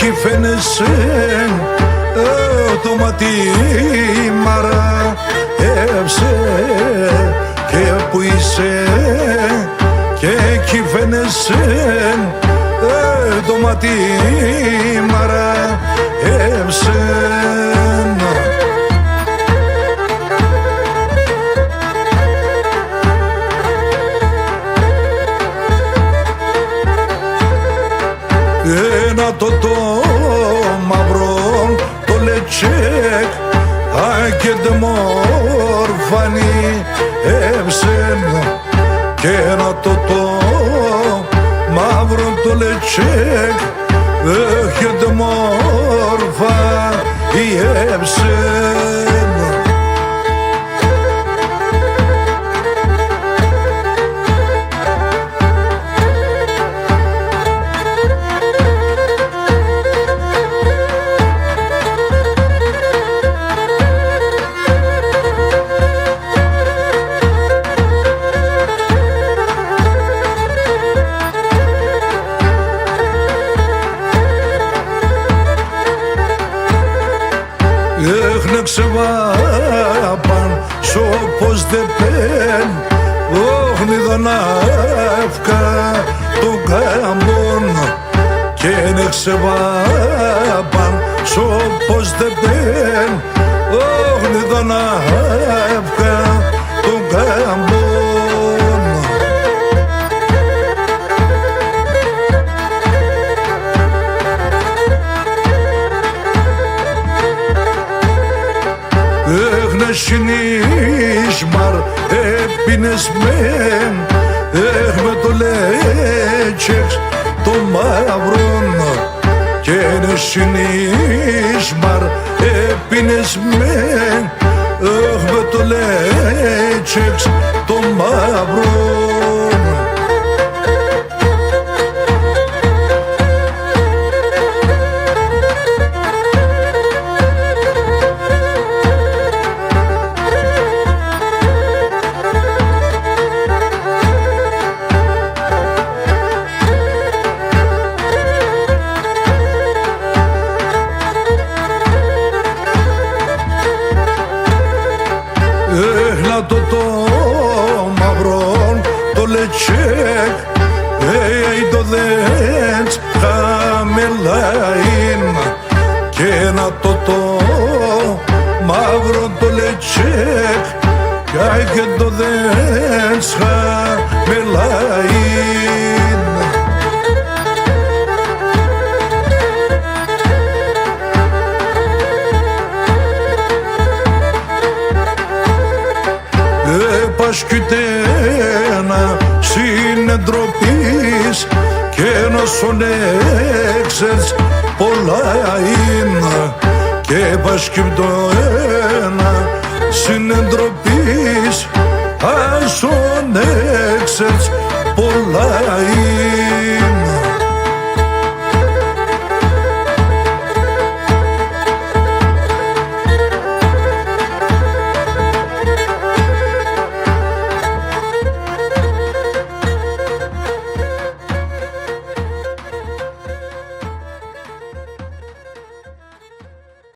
εκεί φαίνεσαι το μάτι μάρα έψε και που είσαι και εκεί φαίνεσαι το μάτι μάρα έψε. Ένα το μαύρο το λετσέκ και δε μορφάνει έψεν και ένα το μαύρο το λετσέκ και δε μορφάνει έψεν. Έχνα ξεβάπαν σ' όπως δε πέν όχνη δανάφκα τον κάμπον και είναι ξεβάπαν σ' όπως δε πέν όχνη δανάφκα τον κάμπον. Συνίσμαρ έπινες μεν με το λέτσεξ το μαύρον και είναι συνίσμαρ έπινες μεν με το λέτσεξ το μαύρον. Έλα το μαυρόν το λετσέκ το δέντς χαμελάιν και ένα το μαύρο το λετσέκ και το δέντς χαμελάιν. Πασκυτένα συνεντροπής και νόσον έξερς πολλά είναι και πασκυτένα συνεντροπής ασον έξερς πολλά είναι.